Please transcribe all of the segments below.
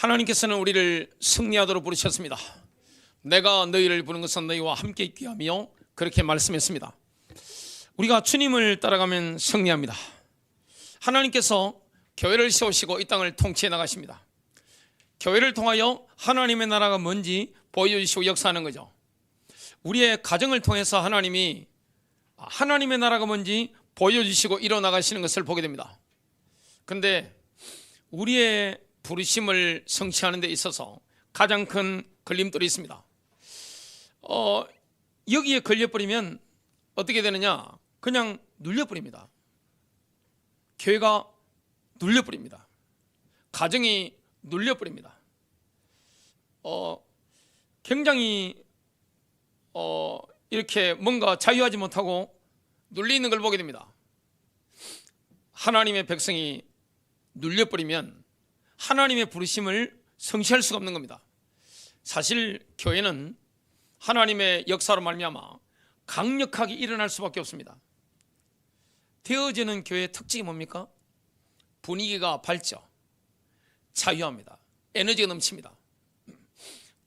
하나님께서는 우리를 승리하도록 부르셨습니다. 내가 너희를 부른 것은 너희와 함께 있게 하며 그렇게 말씀했습니다. 우리가 주님을 따라가면 승리합니다. 하나님께서 교회를 세우시고 이 땅을 통치해 나가십니다. 교회를 통하여 하나님의 나라가 뭔지 보여주시고 역사하는 거죠. 우리의 가정을 통해서 하나님이 하나님의 나라가 뭔지 보여주시고 일어나가시는 것을 보게 됩니다. 그런데 우리의 부르심을 성취하는 데 있어서 가장 큰 걸림돌이 있습니다. 여기에 걸려버리면 어떻게 되느냐? 그냥 눌려버립니다. 교회가 눌려버립니다. 가정이 눌려버립니다. 굉장히 이렇게 뭔가 자유하지 못하고 눌리는 걸 보게 됩니다. 하나님의 백성이 눌려버리면 하나님의 부르심을 성취할 수가 없는 겁니다. 사실 교회는 하나님의 역사로 말미암아 강력하게 일어날 수밖에 없습니다. 되어지는 교회의 특징이 뭡니까? 분위기가 밝죠. 자유합니다. 에너지가 넘칩니다.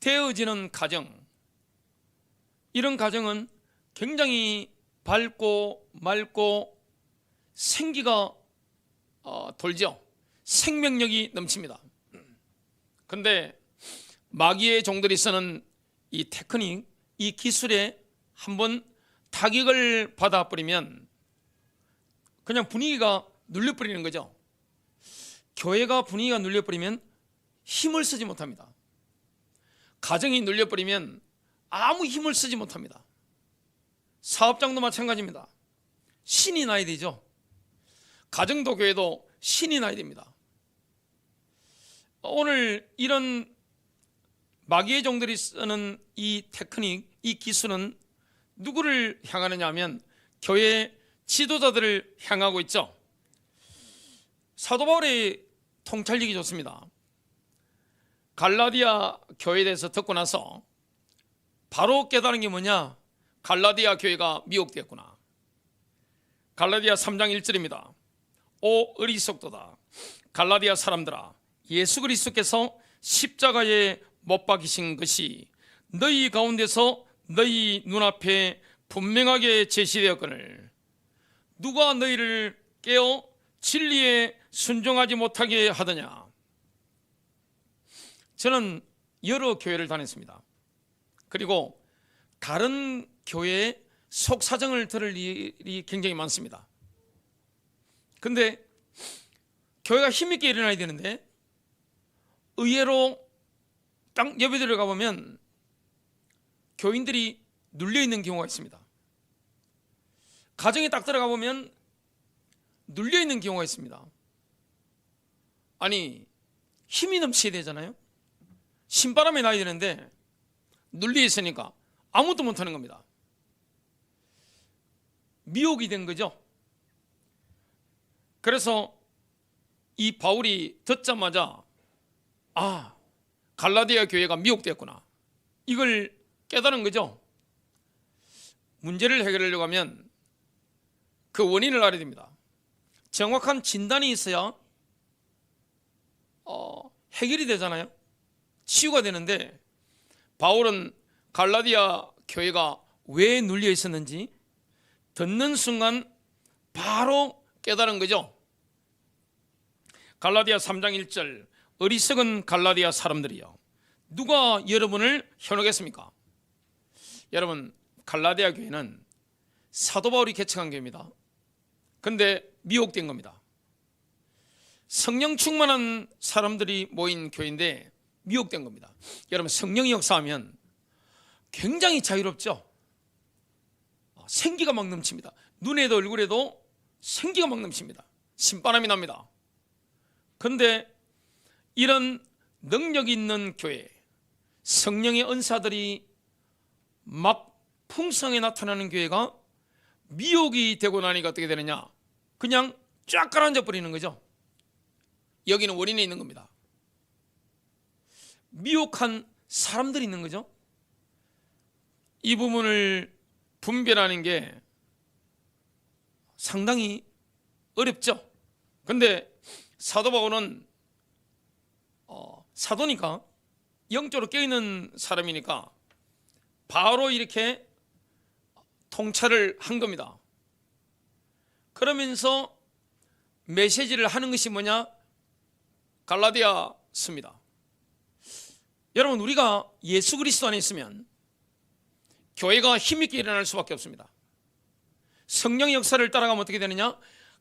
되어지는 가정, 이런 가정은 굉장히 밝고 맑고 생기가 돌죠. 생명력이 넘칩니다. 그런데 마귀의 종들이 쓰는 이 테크닉, 이 기술에 한번 타격을 받아버리면 그냥 분위기가 눌려버리는 거죠. 교회가 분위기가 눌려버리면 힘을 쓰지 못합니다. 가정이 눌려버리면 아무 힘을 쓰지 못합니다. 사업장도 마찬가지입니다. 신이 나야 되죠. 가정도 교회도 신이 나야 됩니다. 오늘 이런 마귀의 종들이 쓰는 이 테크닉, 이 기술은 누구를 향하느냐 하면 교회 지도자들을 향하고 있죠. 사도 바울의 통찰력이 좋습니다. 갈라디아 교회에 대해서 듣고 나서 바로 깨달은 게 뭐냐? 갈라디아 교회가 미혹되었구나. 갈라디아 3장 1절입니다. 오 어리석도다. 갈라디아 사람들아, 예수 그리스도께서 십자가에 못 박히신 것이 너희 가운데서 너희 눈앞에 분명하게 제시되었거늘 누가 너희를 깨어 진리에 순종하지 못하게 하더냐. 저는 여러 교회를 다녔습니다. 그리고 다른 교회의 속사정을 들을 일이 굉장히 많습니다. 근데 교회가 힘있게 일어나야 되는데 의외로 딱 예배 들어가 보면 교인들이 눌려있는 경우가 있습니다. 가정에 딱 들어가 보면 눌려있는 경우가 있습니다. 아니, 힘이 넘쳐야 되잖아요. 신바람이 나야 되는데 눌려 있으니까 아무것도 못하는 겁니다. 미혹이 된 거죠. 그래서 이 바울이 듣자마자 갈라디아 교회가 미혹되었구나, 이걸 깨달은 거죠. 문제를 해결하려고 하면 그 원인을 알아야 됩니다. 정확한 진단이 있어야 해결이 되잖아요. 치유가 되는데 바울은 갈라디아 교회가 왜 눌려 있었는지 듣는 순간 바로 깨달은 거죠. 갈라디아 3장 1절 어리석은 갈라디아 사람들이여 누가 여러분을 현혹했습니까? 여러분, 갈라디아 교회는 사도 바울이 개척한 교회입니다. 그런데 미혹된 겁니다. 성령 충만한 사람들이 모인 교회인데 미혹된 겁니다. 여러분, 성령이 역사하면 굉장히 자유롭죠. 생기가 막 넘칩니다. 눈에도 얼굴에도 생기가 막 넘칩니다. 신바람이 납니다. 그런데 이런 능력 있는 교회, 성령의 은사들이 막 풍성하게 나타나는 교회가 미혹이 되고 나니까 어떻게 되느냐? 그냥 쫙 가라앉아 버리는 거죠. 여기는 원인이 있는 겁니다. 미혹한 사람들이 있는 거죠. 이 부분을 분별하는 게 상당히 어렵죠. 그런데 사도 바울은 사도니까 영적으로 깨어있는 사람이니까 바로 이렇게 통찰을 한 겁니다. 그러면서 메시지를 하는 것이 뭐냐? 갈라디아서입니다. 여러분, 우리가 예수 그리스도 안에 있으면 교회가 힘있게 일어날 수밖에 없습니다. 성령의 역사를 따라가면 어떻게 되느냐?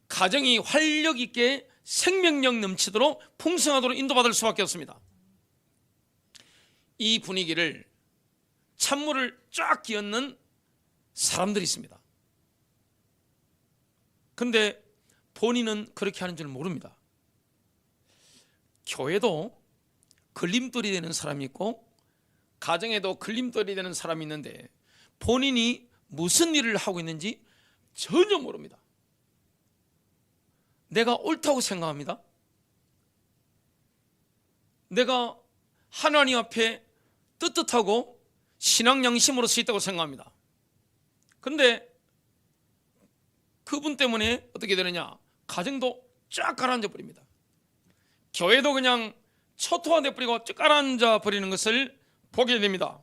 가정이 활력 있게 생명력 넘치도록 풍성하도록 인도받을 수밖에 없습니다. 이 분위기를 찬물을 쫙 끼얹는 사람들이 있습니다. 근데 본인은 그렇게 하는 줄 모릅니다. 교회도 걸림돌이 되는 사람이 있고 가정에도 걸림돌이 되는 사람이 있는데 본인이 무슨 일을 하고 있는지 전혀 모릅니다. 내가 옳다고 생각합니다. 내가 하나님 앞에 떳떳하고 신앙 양심으로 서 있다고 생각합니다. 근데 그분 때문에 어떻게 되느냐? 가정도 쫙 가라앉아 버립니다. 교회도 그냥 초토화돼 버리고 쭉 가라앉아 버리는 것을 보게 됩니다.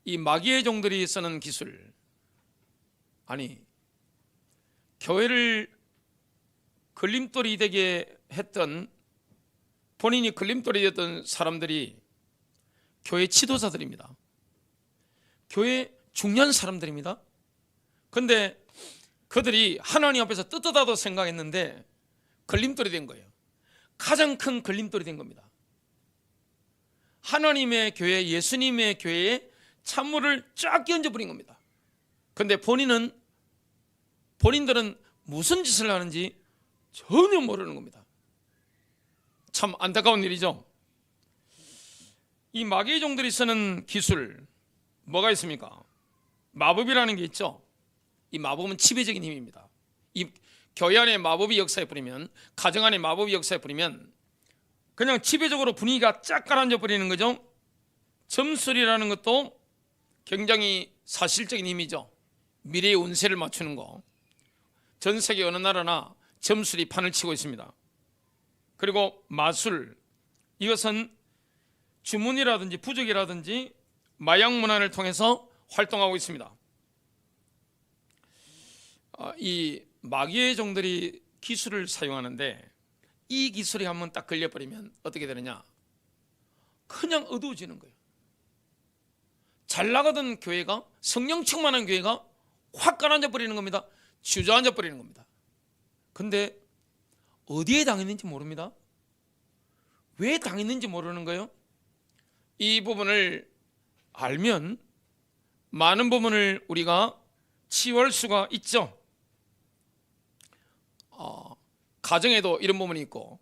이 마귀의 종들이 쓰는 기술, 아니 교회를 걸림돌이 되게 했던, 본인이 걸림돌이 됐던 사람들이 교회 지도자들입니다. 교회 중요한 사람들입니다. 그런데 그들이 하나님 앞에서 떳떳하다고 생각했는데 걸림돌이 된 거예요. 가장 큰 걸림돌이 된 겁니다. 하나님의 교회, 예수님의 교회에 찬물을 쫙 끼얹어 버린 겁니다. 그런데 본인들은 무슨 짓을 하는지 전혀 모르는 겁니다. 참 안타까운 일이죠. 이 마귀의 종들이 쓰는 기술, 뭐가 있습니까? 마법이라는 게 있죠. 이 마법은 지배적인 힘입니다. 이 교회 안에 마법이 역사해 버리면, 가정 안에 마법이 역사해 버리면 그냥 지배적으로 분위기가 쫙 가라앉아 버리는 거죠. 점술이라는 것도 굉장히 사실적인 힘이죠. 미래의 운세를 맞추는 거. 전 세계 어느 나라나 점술이 판을 치고 있습니다. 그리고 마술, 이것은 주문이라든지 부적이라든지 마약 문화를 통해서 활동하고 있습니다. 이 마귀의 종들이 기술을 사용하는데 이 기술이 한번 딱 걸려버리면 어떻게 되느냐? 그냥 어두워지는 거예요. 잘 나가던 교회가, 성령 충만한 교회가 확 가라앉아 버리는 겁니다. 주저앉아 버리는 겁니다. 근데 어디에 당했는지 모릅니다. 왜 당했는지 모르는 거예요. 이 부분을 알면 많은 부분을 우리가 치유할 수가 있죠. 가정에도 이런 부분이 있고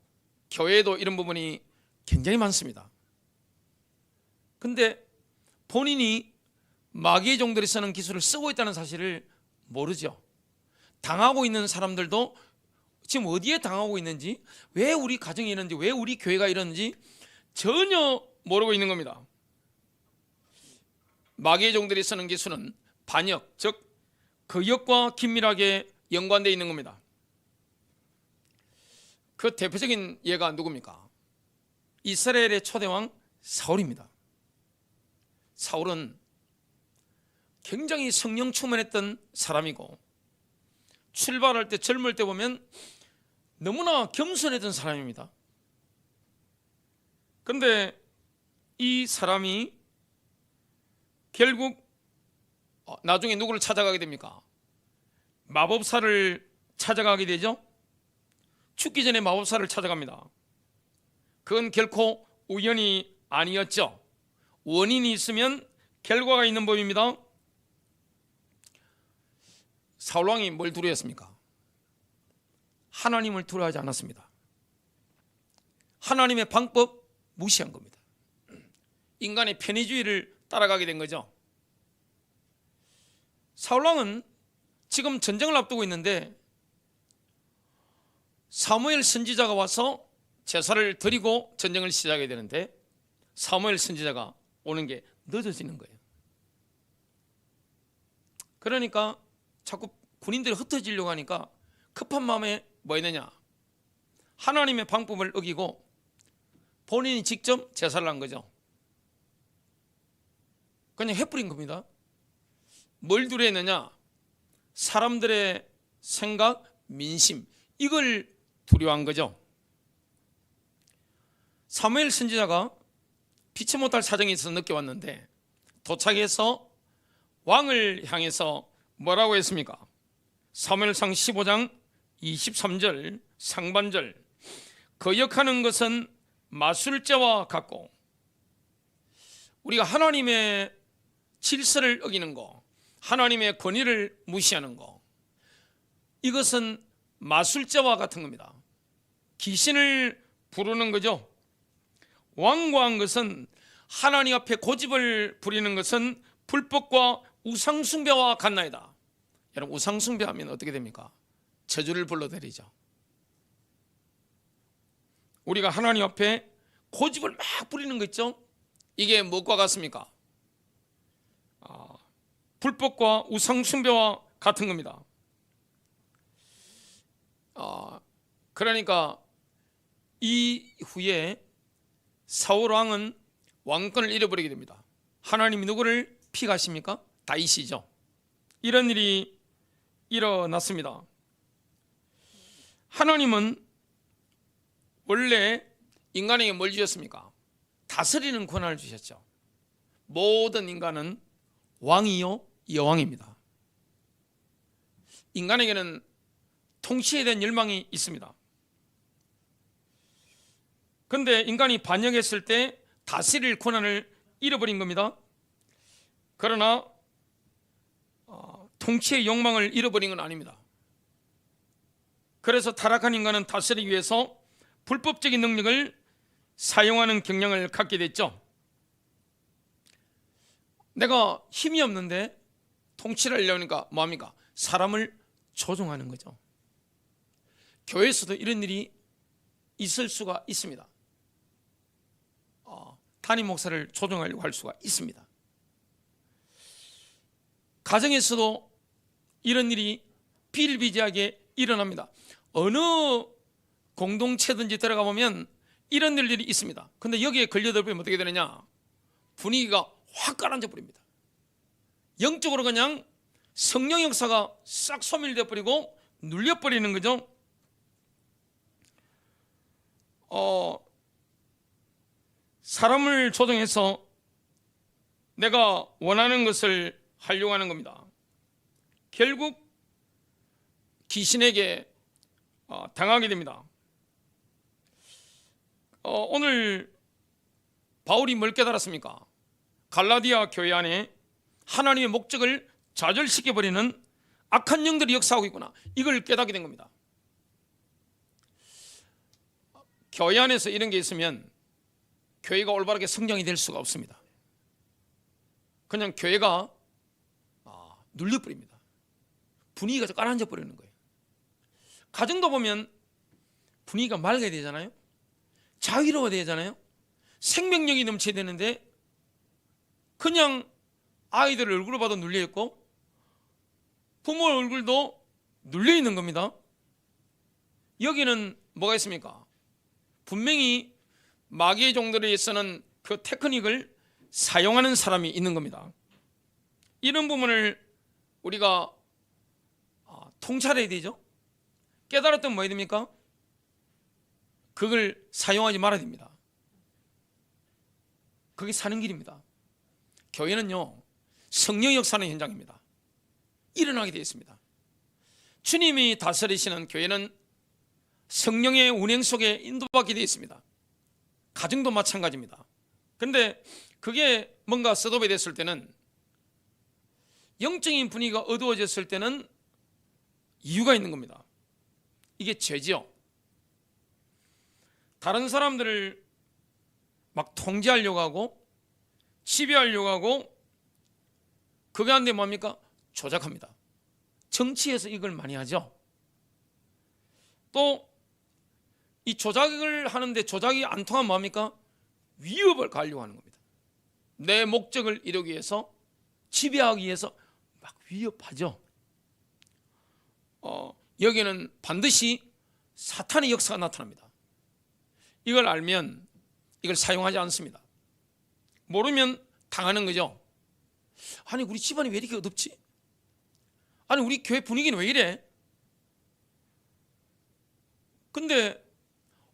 교회에도 이런 부분이 굉장히 많습니다. 근데 본인이 마귀의 종들이 쓰는 기술을 쓰고 있다는 사실을 모르죠. 당하고 있는 사람들도 지금 어디에 당하고 있는지, 왜 우리 가정이 이러는지, 왜 우리 교회가 이러는지 전혀 모르고 있는 겁니다. 마귀의 종들이 쓰는 기술은 반역, 즉 거역과 긴밀하게 연관되어 있는 겁니다. 그 대표적인 예가 누굽니까? 이스라엘의 초대왕 사울입니다. 사울은 굉장히 성령 충만했던 사람이고 출발할 때, 젊을 때 보면 너무나 겸손했던 사람입니다. 그런데 이 사람이 결국 나중에 누구를 찾아가게 됩니까? 마법사를 찾아가게 되죠. 죽기 전에 마법사를 찾아갑니다. 그건 결코 우연이 아니었죠. 원인이 있으면 결과가 있는 법입니다. 사울왕이 뭘 두려워했습니까? 하나님을 두려워하지 않았습니다. 하나님의 방법 무시한 겁니다. 인간의 편의주의를 따라가게 된 거죠. 사울왕은 지금 전쟁을 앞두고 있는데 사무엘 선지자가 와서 제사를 드리고 전쟁을 시작하게 되는데 사무엘 선지자가 오는 게 늦어지는 거예요. 그러니까 자꾸 군인들이 흩어지려고 하니까 급한 마음에 뭐 했느냐? 하나님의 방법을 어기고 본인이 직접 제사를 한 거죠. 그냥 해버린 겁니다. 뭘 두려워했느냐? 사람들의 생각, 민심, 이걸 두려워한 거죠. 사무엘 선지자가 피치 못할 사정이 있어서 늦게 왔는데 도착해서 왕을 향해서 뭐라고 했습니까? 사무엘상 15장 23절 상반절, 거역하는 것은 마술죄와 같고, 우리가 하나님의 질서를 어기는 거, 하나님의 권위를 무시하는 거, 이것은 마술죄와 같은 겁니다. 귀신을 부르는 거죠. 완고한 것은, 하나님 앞에 고집을 부리는 것은 불법과 우상숭배와 같나이다. 여러분, 우상숭배하면 어떻게 됩니까? 저주를 불러들이죠. 우리가 하나님 앞에 고집을 막 부리는 거 있죠? 이게 무엇과 같습니까? 불법과 우상숭배와 같은 겁니다. 그러니까 이후에 사울 왕은 왕권을 잃어버리게 됩니다. 하나님이 누구를 픽하십니까? 다윗이죠. 이런 일이 일어났습니다. 하나님은 원래 인간에게 뭘 주셨습니까? 다스리는 권한을 주셨죠. 모든 인간은 왕이요 여왕입니다. 인간에게는 통치에 대한 열망이 있습니다. 그런데 인간이 반역했을 때 다스릴 권한을 잃어버린 겁니다. 그러나 통치의 욕망을 잃어버린 건 아닙니다. 그래서 타락한 인간은 다스리기 위해서 불법적인 능력을 사용하는 경향을 갖게 됐죠. 내가 힘이 없는데 통치를 하려니까 뭐합니까? 사람을 조종하는 거죠. 교회에서도 이런 일이 있을 수가 있습니다. 담임 목사를 조종하려고 할 수가 있습니다. 가정에서도 이런 일이 비일비재하게 일어납니다. 어느 공동체든지 들어가 보면 이런 일들이 있습니다. 근데 여기에 걸려들면 어떻게 되느냐? 분위기가 확 가라앉아 버립니다. 영적으로 그냥 성령 역사가 싹 소멸되어 버리고 눌려 버리는 거죠. 사람을 조종해서 내가 원하는 것을 하려고 하는 겁니다. 결국 귀신에게 당하게 됩니다. 오늘 바울이 뭘 깨달았습니까? 갈라디아 교회 안에 하나님의 목적을 좌절시켜버리는 악한 영들이 역사하고 있구나, 이걸 깨닫게 된 겁니다. 교회 안에서 이런 게 있으면 교회가 올바르게 성장이 될 수가 없습니다. 그냥 교회가 눌려버립니다. 분위기가 가라앉아 버리는 거예요. 가정도 보면 분위기가 맑아야 되잖아요. 자유로워야 되잖아요. 생명력이 넘쳐야 되는데 그냥 아이들 얼굴을 봐도 눌려있고 부모 얼굴도 눌려있는 겁니다. 여기는 뭐가 있습니까? 분명히 마귀의 종들이 쓰는 그 테크닉을 사용하는 사람이 있는 겁니다. 이런 부분을 우리가 통찰해야 되죠. 깨달았던 뭐 해야 됩니까? 그걸 사용하지 말아야 됩니다. 그게 사는 길입니다. 교회는요, 성령 역사는 현장입니다. 일어나게 되어 있습니다. 주님이 다스리시는 교회는 성령의 운행 속에 인도받게 되어 있습니다. 가정도 마찬가지입니다. 그런데 그게 뭔가 셋업이 됐을 때는, 영적인 분위기가 어두워졌을 때는 이유가 있는 겁니다. 이게 죄지요. 다른 사람들을 막 통제하려고 하고 지배하려고 하고, 그게 안 되면 뭡니까? 조작합니다. 정치에서 이걸 많이 하죠. 또 이 조작을 하는데 조작이 안 통하면 뭡니까? 위협을 가하려고 하는 겁니다. 내 목적을 이루기 위해서, 지배하기 위해서 막 위협하죠. 여기는 반드시 사탄의 역사가 나타납니다. 이걸 알면 이걸 사용하지 않습니다. 모르면 당하는 거죠. 아니 우리 집안이 왜 이렇게 어둡지? 아니 우리 교회 분위기는 왜 이래? 근데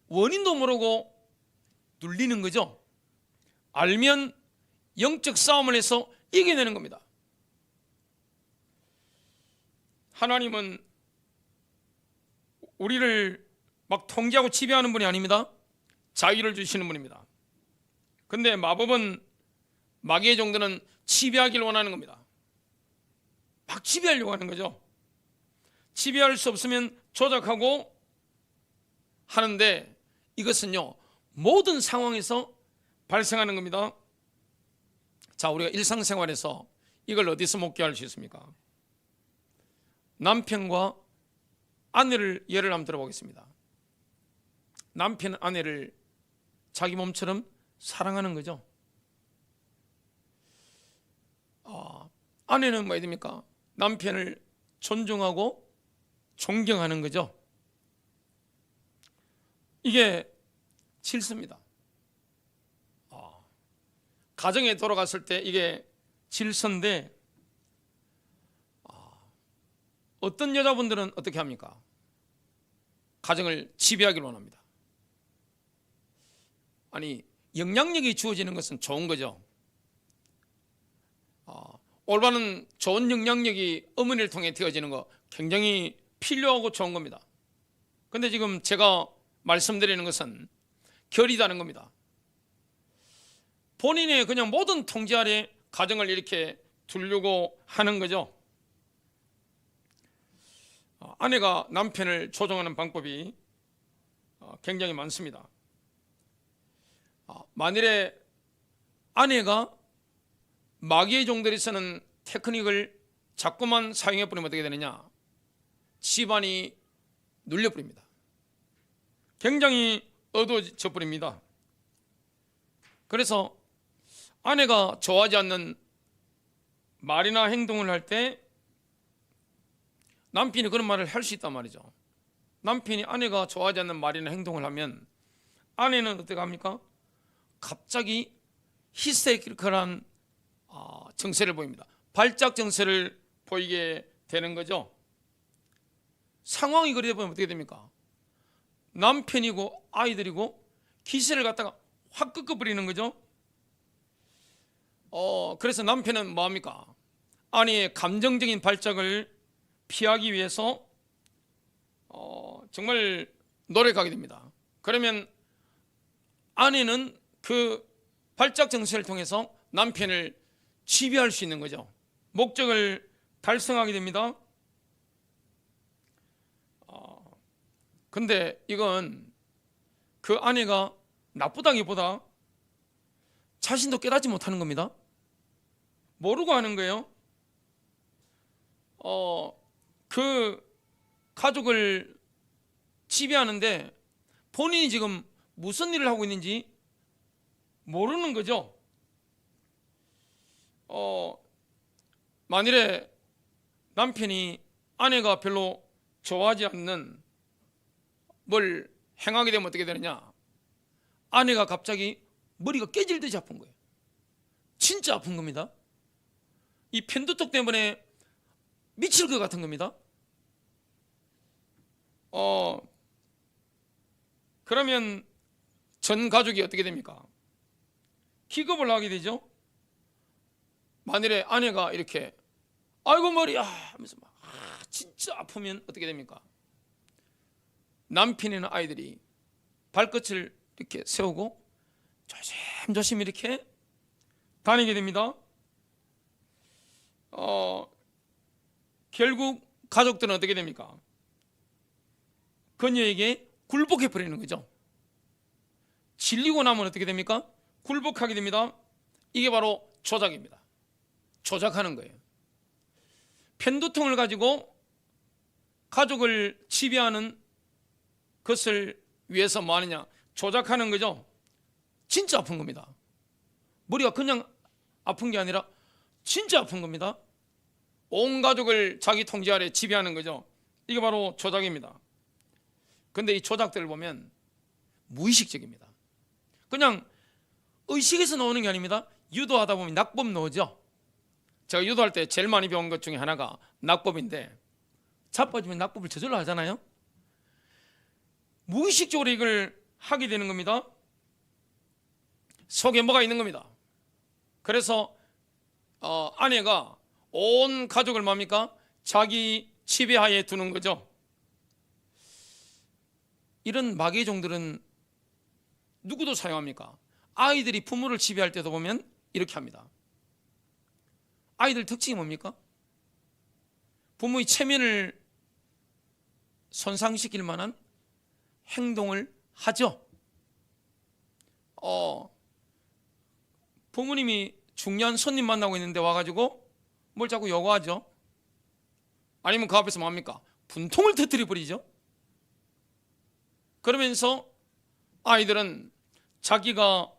원인도 모르고 눌리는 거죠. 알면 영적 싸움을 해서 이겨내는 겁니다. 하나님은 우리를 막 통제하고 지배하는 분이 아닙니다. 자유를 주시는 분입니다. 근데 마법은, 마귀의 종들은 지배하기를 원하는 겁니다. 막 지배하려고 하는 거죠. 지배할 수 없으면 조작하고 하는데, 이것은요 모든 상황에서 발생하는 겁니다. 자, 우리가 일상생활에서 이걸 어디서 목격할 수 있습니까? 남편과 아내를 예를 한번 들어보겠습니다. 남편은 아내를 자기 몸처럼 사랑하는 거죠. 아내는 뭐야 됩니까? 남편을 존중하고 존경하는 거죠. 이게 질서입니다. 가정에 돌아갔을 때 이게 질서인데, 어떤 여자분들은 어떻게 합니까? 가정을 지배하기를 원합니다. 아니, 영향력이 주어지는 것은 좋은 거죠. 올바른 좋은 영향력이 어머니를 통해 되어지는 거 굉장히 필요하고 좋은 겁니다. 근데 지금 제가 말씀드리는 것은 결이 다른 겁니다. 본인의 그냥 모든 통제 아래 가정을 이렇게 두려고 하는 거죠. 아내가 남편을 조종하는 방법이 굉장히 많습니다. 만일에 아내가 마귀의 종들이 쓰는 테크닉을 자꾸만 사용해 버리면 어떻게 되느냐? 집안이 눌려 버립니다. 굉장히 어두워져 버립니다. 그래서 아내가 좋아하지 않는 말이나 행동을 할 때 남편이 그런 말을 할 수 있단 말이죠. 남편이 아내가 좋아하지 않는 말이나 행동을 하면 아내는 어떻게 합니까? 갑자기 히스테리컬한 정세를 보입니다. 발작 정세를 보이게 되는 거죠. 상황이 그러다 보면 어떻게 됩니까? 남편이고 아이들이고 기세를 갖다가 확 꺾어버리는 거죠. 그래서 남편은 뭐합니까? 아내의 감정적인 발작을 피하기 위해서 정말 노력하게 됩니다. 그러면 아내는 그 발작 정세를 통해서 남편을 지배할 수 있는 거죠. 목적을 달성하게 됩니다. 근데 이건 그 아내가 나쁘다기보다 자신도 깨닫지 못하는 겁니다. 모르고 하는 거예요. 그 가족을 지배하는데 본인이 지금 무슨 일을 하고 있는지 모르는 거죠. 만일에 남편이 아내가 별로 좋아하지 않는 뭘 행하게 되면 어떻게 되느냐? 아내가 갑자기 머리가 깨질 듯이 아픈 거예요. 진짜 아픈 겁니다. 이 편두통 때문에 미칠 것 같은 겁니다. 그러면 전 가족이 어떻게 됩니까? 기겁을 하게 되죠. 만일에 아내가 이렇게 아이고 머리야 하면서 막 진짜 아프면 어떻게 됩니까? 남편이나 아이들이 발끝을 이렇게 세우고 조심조심 이렇게 다니게 됩니다. 결국 가족들은 어떻게 됩니까? 그녀에게 굴복해 버리는 거죠. 질리고 나면 어떻게 됩니까? 굴복하게 됩니다. 이게 바로 조작입니다. 조작하는 거예요. 편두통을 가지고 가족을 지배하는 것을 위해서 뭐 하느냐? 조작하는 거죠. 진짜 아픈 겁니다. 머리가 그냥 아픈 게 아니라 진짜 아픈 겁니다. 온 가족을 자기 통제 아래 지배하는 거죠. 이게 바로 조작입니다. 근데 이 조작들을 보면 무의식적입니다. 그냥 의식에서 나오는 게 아닙니다. 유도하다 보면 낙법 나오죠. 제가 유도할 때 제일 많이 배운 것 중에 하나가 낙법인데, 자빠지면 낙법을 저절로 하잖아요. 무의식적으로 이걸 하게 되는 겁니다. 속에 뭐가 있는 겁니다. 그래서 아내가 온 가족을 뭡니까? 자기 지배하에 두는 거죠. 이런 마귀의 종들은 누구도 사용합니까? 아이들이 부모를 지배할 때도 보면 이렇게 합니다. 아이들 특징이 뭡니까? 부모의 체면을 손상시킬 만한 행동을 하죠. 부모님이 중요한 손님 만나고 있는데 와가지고 뭘 자꾸 요구하죠. 아니면 그 앞에서 뭡니까? 분통을 터뜨려 버리죠. 그러면서 아이들은 자기가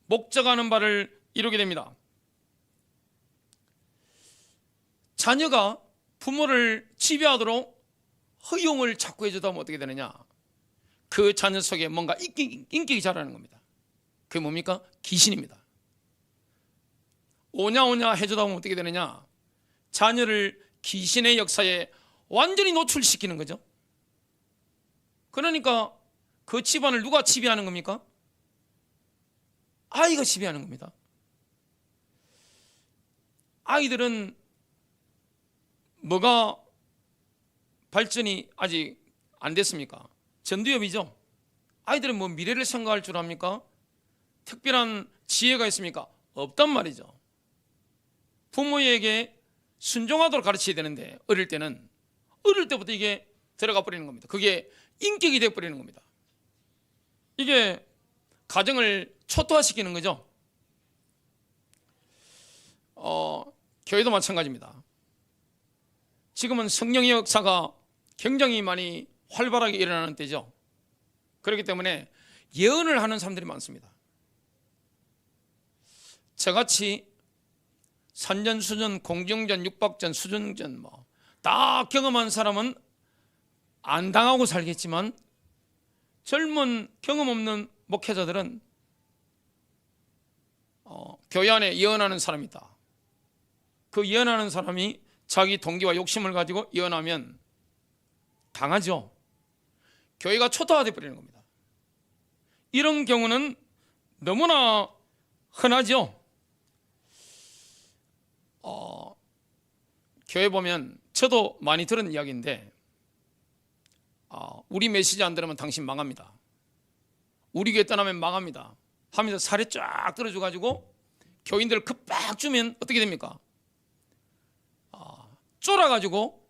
목적하는 바를 이루게 됩니다. 자녀가 부모를 지배하도록 허용을 자꾸 해주다 보면 어떻게 되느냐? 그 자녀 속에 뭔가 인격이 자라는 겁니다. 그게 뭡니까? 귀신입니다. 오냐오냐 해주다 보면 어떻게 되느냐? 자녀를 귀신의 역사에 완전히 노출시키는 거죠. 그러니까 그 집안을 누가 지배하는 겁니까? 아이가 지배하는 겁니다. 아이들은 뭐가 발전이 아직 안 됐습니까? 전두엽이죠. 아이들은 뭐 미래를 생각할 줄 압니까? 특별한 지혜가 있습니까? 없단 말이죠. 부모에게 순종하도록 가르쳐야 되는데 어릴 때부터 이게 들어가 버리는 겁니다. 그게 인격이 돼 버리는 겁니다. 이게 가정을 초토화시키는 거죠. 교회도 마찬가지입니다. 지금은 성령의 역사가 굉장히 많이 활발하게 일어나는 때죠. 그렇기 때문에 예언을 하는 사람들이 많습니다. 저같이 산전수전, 공정전, 육박전, 수전전 다 경험한 사람은 안 당하고 살겠지만 젊은 경험 없는 목회자들은 교회 안에 예언하는 사람이 있다. 그 예언하는 사람이 자기 동기와 욕심을 가지고 예언하면 당하죠. 교회가 초토화되어 버리는 겁니다. 이런 경우는 너무나 흔하죠. 교회 보면 저도 많이 들은 이야기인데, 우리 메시지 안 들으면 당신 망합니다. 우리 교회 떠나면 망합니다 하면서 살에 쫙 들어줘가지고 교인들 급박 주면 어떻게 됩니까? 쫄아가지고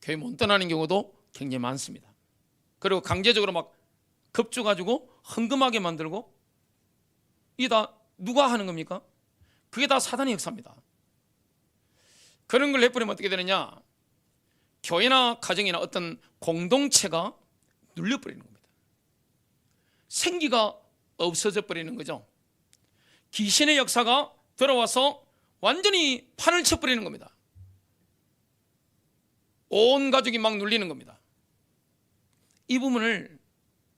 교회 못 떠나는 경우도 굉장히 많습니다. 그리고 강제적으로 막 급줘가지고 헌금하게 만들고, 이게 다 누가 하는 겁니까? 그게 다 사단의 역사입니다. 그런 걸 해버리면 어떻게 되느냐? 교회나 가정이나 어떤 공동체가 눌려버리는 겁니다. 생기가 없어져 버리는 거죠. 귀신의 역사가 들어와서 완전히 판을 쳐버리는 겁니다. 온 가족이 막 눌리는 겁니다. 이 부분을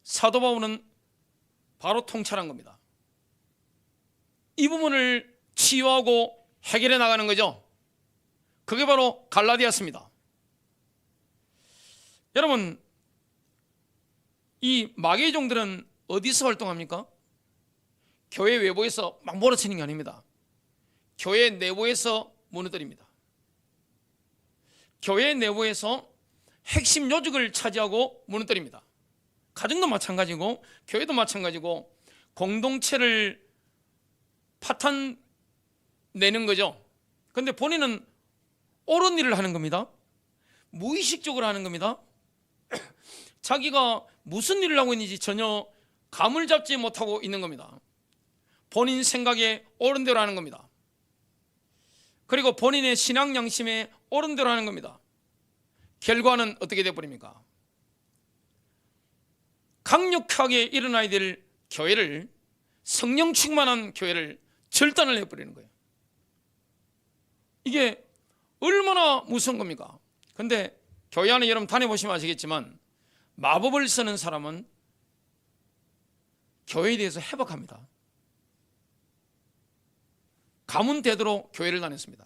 사도 바울은 바로 통찰한 겁니다. 이 부분을 치유하고 해결해 나가는 거죠. 그게 바로 갈라디아서입니다. 여러분, 이 마귀의 종들은 어디서 활동합니까? 교회 외부에서 막 몰아치는 게 아닙니다. 교회 내부에서 무너뜨립니다. 교회 내부에서 핵심 요직을 차지하고 무너뜨립니다. 가정도 마찬가지고 교회도 마찬가지고 공동체를 파탄 내는 거죠. 그런데 본인은 옳은 일을 하는 겁니다. 무의식적으로 하는 겁니다. 자기가 무슨 일을 하고 있는지 전혀 감을 잡지 못하고 있는 겁니다. 본인 생각에 옳은 대로 하는 겁니다. 그리고 본인의 신앙 양심에 옳은 대로 하는 겁니다. 결과는 어떻게 되어버립니까? 강력하게 일어나야 될 교회를, 성령 충만한 교회를 절단을 해버리는 거예요. 이게 얼마나 무서운 겁니까? 근데 교회 안에 여러분 다녀보시면 아시겠지만 마법을 쓰는 사람은 교회에 대해서 해박합니다. 가문 대대로 교회를 다녔습니다.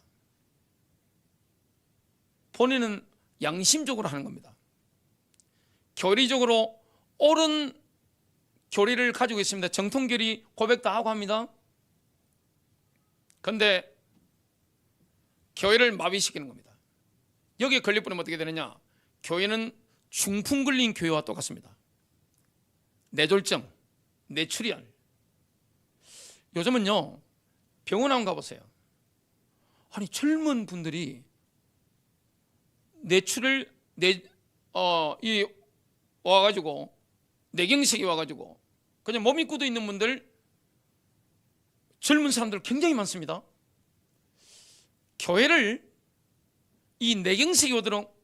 본인은 양심적으로 하는 겁니다. 교리적으로 옳은 교리를 가지고 있습니다. 정통교리 고백도 하고 합니다. 그런데 교회를 마비시키는 겁니다. 여기에 걸려버리면 어떻게 되느냐? 교회는 중풍 걸린 교회와 똑같습니다. 뇌졸중, 뇌출혈. 요즘은요, 병원 한번 가보세요. 아니, 젊은 분들이 와가지고, 뇌경색이 와가지고, 그냥 몸이 굳어 있는 분들, 젊은 사람들 굉장히 많습니다. 교회를 이 뇌경색이 오도록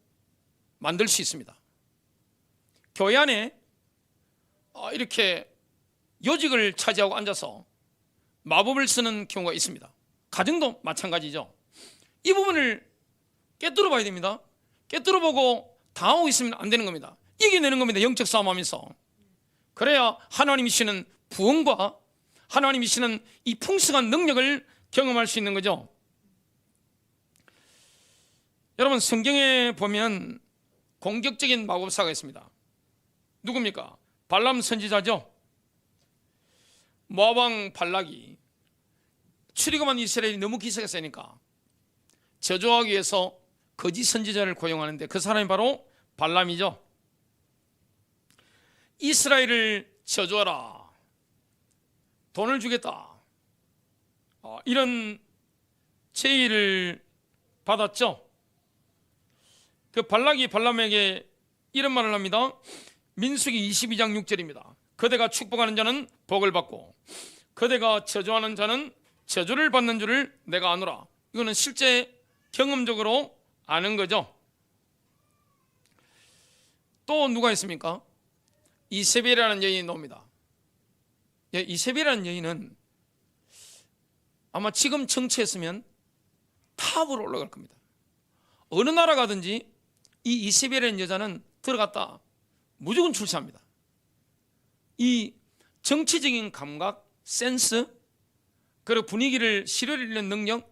만들 수 있습니다. 교회 안에 이렇게 요직을 차지하고 앉아서 마법을 쓰는 경우가 있습니다. 가정도 마찬가지죠. 이 부분을 깨뚫어 봐야 됩니다. 깨뚫어 보고 당하고 있으면 안 되는 겁니다. 이겨내는 겁니다. 영적 싸움하면서. 그래야 하나님이 주시는 부흥과 하나님이 주시는 이 풍성한 능력을 경험할 수 있는 거죠. 여러분, 성경에 보면 공격적인 마법사가 있습니다. 누굽니까? 발람 선지자죠. 모압 왕 발락이 출애굽한 이스라엘이 너무 기세가 세니까 저주하기 위해서 거짓 선지자를 고용하는데 그 사람이 바로 발람이죠. 이스라엘을 저주하라, 돈을 주겠다, 이런 제의를 받았죠. 그 발락이 발람에게 이런 말을 합니다. 민수기 22장 6절입니다. 그대가 축복하는 자는 복을 받고 그대가 저주하는 자는 저주를 받는 줄을 내가 아노라. 이거는 실제 경험적으로 아는 거죠. 또 누가 있습니까? 이세벨이라는 여인이 나옵니다. 이세벨이라는 여인은 아마 지금 정치했으면 탑으로 올라갈 겁니다. 어느 나라 가든지 이 이세벨이라는 여자는 들어갔다 무조건 출세합니다. 이 정치적인 감각, 센스, 그리고 분위기를 실어내는 능력,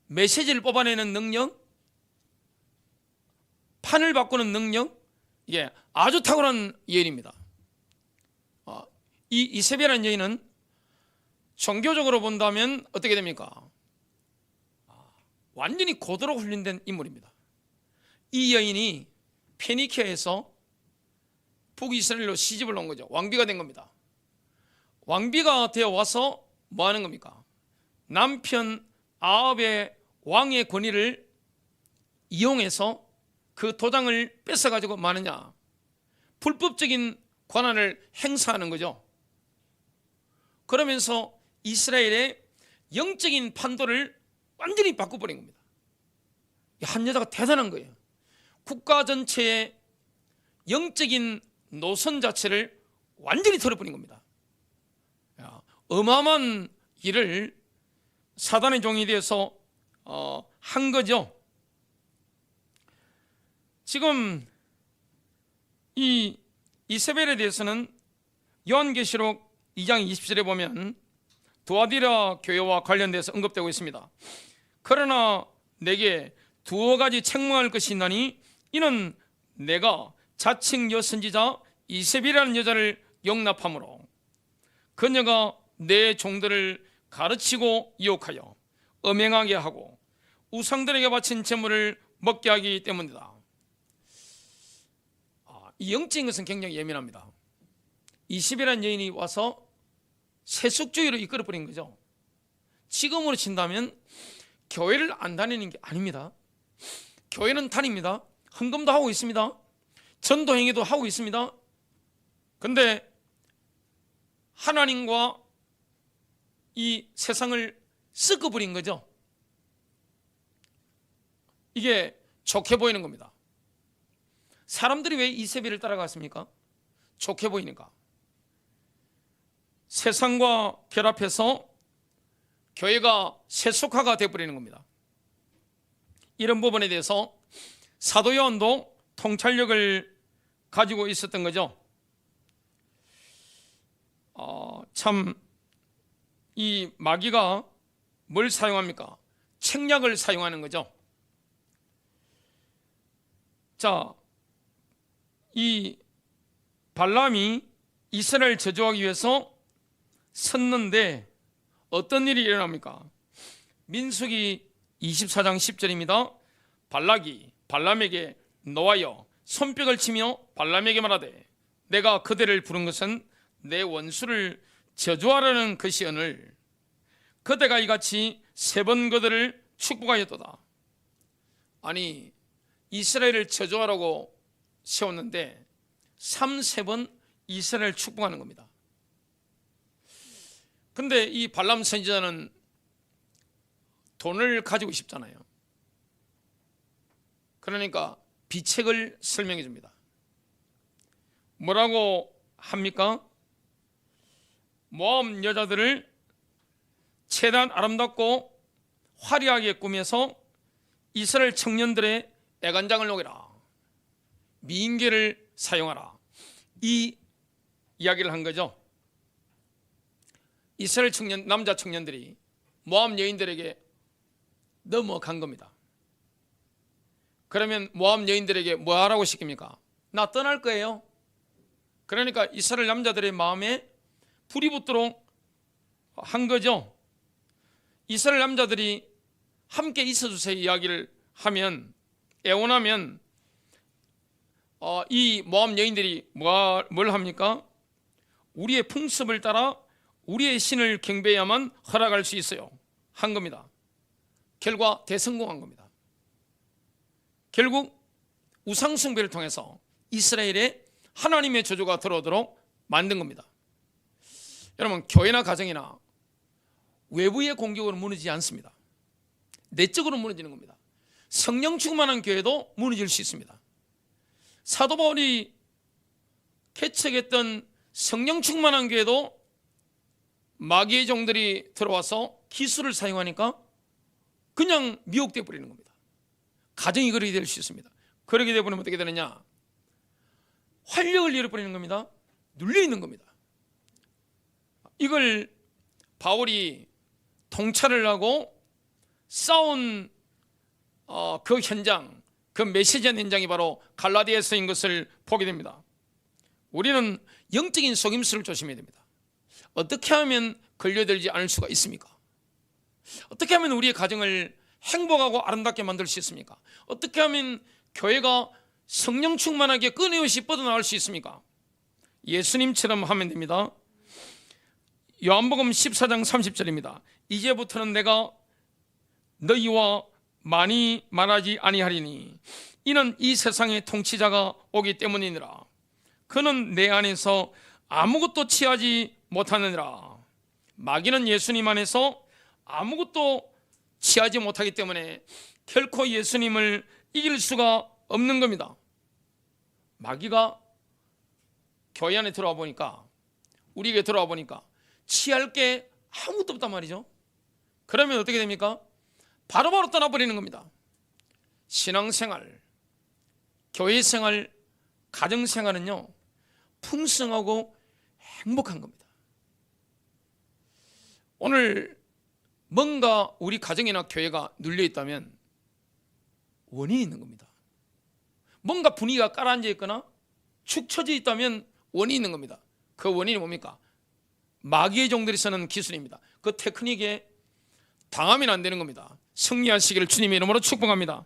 메시지를 뽑아내는 능력, 판을 바꾸는 능력, 이게 아주 탁월한 여인입니다. 이 이세벨이라는 여인은 종교적으로 본다면 어떻게 됩니까? 완전히 고도로 훈련된 인물입니다. 이 여인이 페니키아에서 북이스라엘로 시집을 온 거죠. 왕비가 된 겁니다. 왕비가 되어 와서 뭐 하는 겁니까? 남편 아합의 왕의 권위를 이용해서 그 도장을 뺏어가지고 뭐 하느냐? 불법적인 권한을 행사하는 거죠. 그러면서 이스라엘의 영적인 판도를 완전히 바꿔버린 겁니다. 한 여자가 대단한 거예요. 국가 전체의 영적인 노선 자체를 완전히 털어버린 겁니다. 어마어마한 일을 사단의 종이 되어서 한 거죠. 지금 이 이세벨에 대해서는 요한계시록 2장 20절에 보면 두아디라 교회와 관련돼서 언급되고 있습니다. 그러나 내게 두어 가지 책망할 것이 있나니 이는 내가 자칭 여선지자 이세벨이라는 여자를 용납함으로 그녀가 내 종들을 가르치고 유혹하여 음행하게 하고 우상들에게 바친 제물을 먹게 하기 때문이다. 이 영적인 것은 굉장히 예민합니다. 이세벨이라는 여인이 와서 세속주의로 이끌어버린 거죠. 지금으로 친다면 교회를 안 다니는 게 아닙니다. 교회는 다닙니다. 헌금도 하고 있습니다. 전도 행위도 하고 있습니다. 그런데 하나님과 이 세상을 섞어버린 거죠. 이게 좋게 보이는 겁니다. 사람들이 왜 이세벨을 따라갔습니까? 좋게 보이니까. 세상과 결합해서 교회가 세속화가 되어버리는 겁니다. 이런 부분에 대해서 사도 요한도 통찰력을 가지고 있었던 거죠. 참 이 마귀가 뭘 사용합니까? 책략을 사용하는 거죠. 자, 이 발람이 이스라엘 저주하기 위해서 섰는데 어떤 일이 일어납니까? 민수기 24장 10절입니다. 발락이 발람에게 노하여 손뼉을 치며 발람에게 말하되 내가 그대를 부른 것은 내 원수를 저주하라는 것이오늘 그대가 이같이 3번 그들을 축복하였도다. 아니, 이스라엘을 저주하라고 세웠는데 3번 이스라엘을 축복하는 겁니다. 근데 이 발람 선지자는 돈을 가지고 싶잖아요. 그러니까 비책을 설명해 줍니다. 뭐라고 합니까? 모압 여자들을 최대한 아름답고 화려하게 꾸며서 이스라엘 청년들의 애간장을 녹여라, 미인계를 사용하라, 이 이야기를 한 거죠. 이스라엘 남자 청년들이 모압 여인들에게 넘어간 겁니다. 그러면 모압 여인들에게 뭐 하라고 시킵니까? 나 떠날 거예요. 그러니까 이스라엘 남자들의 마음에 불이 붙도록 한 거죠. 이스라엘 남자들이 함께 있어주세요 이야기를 하면, 애원하면 이 모압 여인들이 뭘 합니까? 우리의 풍습을 따라 우리의 신을 경배해야만 허락할 수 있어요 한 겁니다. 결과 대성공한 겁니다. 결국 우상숭배를 통해서 이스라엘에 하나님의 저주가 들어오도록 만든 겁니다. 여러분, 교회나 가정이나 외부의 공격으로 무너지지 않습니다. 내적으로 무너지는 겁니다. 성령 충만한 교회도 무너질 수 있습니다. 사도 바울이 개척했던 성령 충만한 교회도 마귀의 종들이 들어와서 기술을 사용하니까 그냥 미혹되어 버리는 겁니다. 가정이 그렇게 될 수 있습니다. 그렇게 되어버리면 어떻게 되느냐? 활력을 잃어버리는 겁니다. 눌려있는 겁니다. 이걸 바울이 통찰을 하고 싸운 그 현장, 그 메시지한 현장이 바로 갈라디아서인 것을 보게 됩니다. 우리는 영적인 속임수를 조심해야 됩니다. 어떻게 하면 걸려들지 않을 수가 있습니까? 어떻게 하면 우리의 가정을 행복하고 아름답게 만들 수 있습니까? 어떻게 하면 교회가 성령 충만하게 끊임없이 뻗어나갈 수 있습니까? 예수님처럼 하면 됩니다. 요한복음 14장 30절입니다. 이제부터는 내가 너희와 많이 말하지 아니하리니 이는 이 세상의 통치자가 오기 때문이니라. 그는 내 안에서 아무것도 취하지 못하느니라. 마귀는 예수님 안에서 아무것도 취하지 못하기 때문에 결코 예수님을 이길 수가 없는 겁니다. 마귀가 교회 안에 들어와 보니까, 우리에게 들어와 보니까 취할 게 아무것도 없단 말이죠. 그러면 어떻게 됩니까? 바로바로 떠나버리는 겁니다. 신앙생활, 교회생활, 가정생활은요 풍성하고 행복한 겁니다. 오늘 뭔가 우리 가정이나 교회가 눌려있다면 원인이 있는 겁니다. 뭔가 분위기가 깔아앉아 있거나 축 처져 있다면 원인이 있는 겁니다. 그 원인이 뭡니까? 마귀의 종들이 쓰는 기술입니다. 그 테크닉에 당하면 안 되는 겁니다. 승리하시기를 주님의 이름으로 축복합니다.